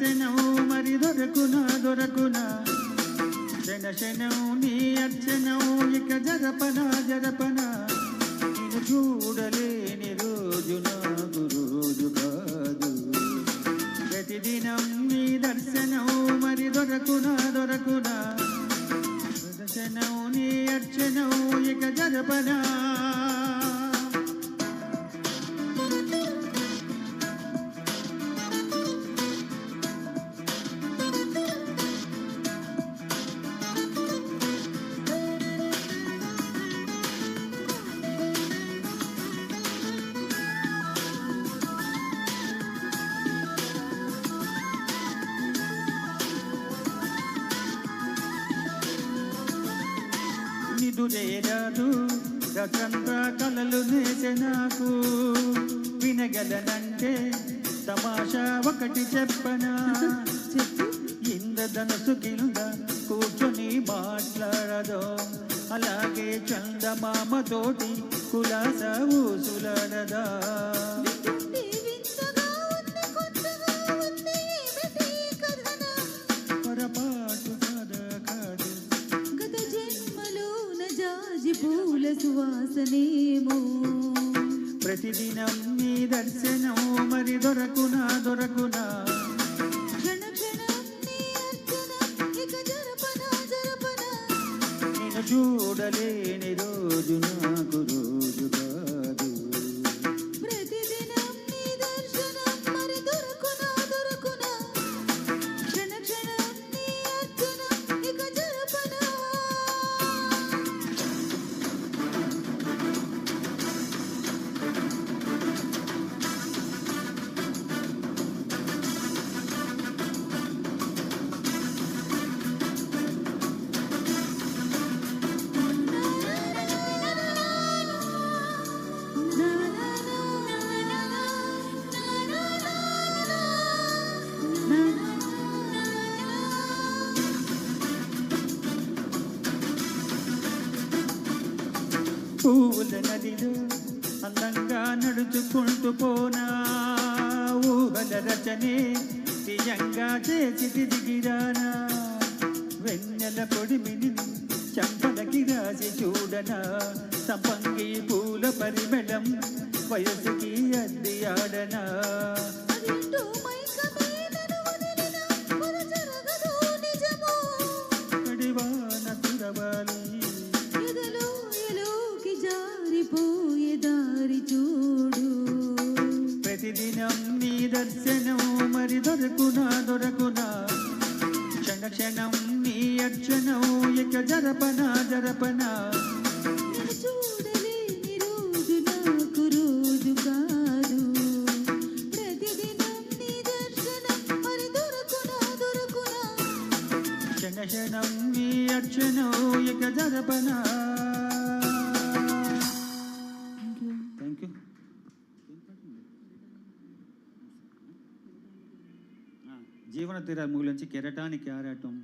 దర్శనం మరి దొరకునా దొరకునా క్షణ క్షణం నీ అర్చనం ఇక జరపనా జరపనా నిన్ను చూడలేని రోజు నాకు రోజు కాదు ప్రతిదినం నీ దర్శనం మరి దొరకునా దొరకునా దర్శనం నీ అర్చనం ఇక జరపనా నిదురేరాదు రచంద్ర కలలు నేసె నాకు వినగలనంటే తమాషా ఒకటి చెప్పనా ఇంద్రధనుసు కింద కూర్చొని మాట్లాడదో అలాగే చందమామతోటి కులాస ఊసులాడదా పూల సువాసనేమో ప్రతిదినం నీ దర్శనం మరి దొరకునా దొరకునా క్షణ క్షణం నీ అర్చన ఇక జరపనా జరపనా నిన్ను చూడలేని రోజు నాకు రోజు కాదు ప్రతిదినం నీ దర్శనం మరి దొరకునా దొరకునా క్షణ క్షణం నీ అర్చన ఇక జరపనా పూల నదిలో అందంగా నడుచుకుంటూ పోనా ఊహల రచనే తీయంగా చేసి తిరిగిరానా వెన్నెల పొడిమిని చంపలకి రాసి చూడనా సంపంగి పూల పరిమళం వయసుకి అద్ది ఆడనా కడివాన కురవాలి చూడు ప్రతిదినం నీ దర్శనం మరి దొరకునా దొరకునా క్షణ క్షణం నీ అర్చనం ఇక జరపనా జరపనా చూడలేని రోజు నాకు రోజు కాదు ప్రతిదినం నీ దర్శనం మరి దొరకునా దొరకునా క్షణ క్షణం నీ అర్చనం ఇక జరపనా జీవన తీరాల మూల నుంచి కెరటానికి ఆరాటం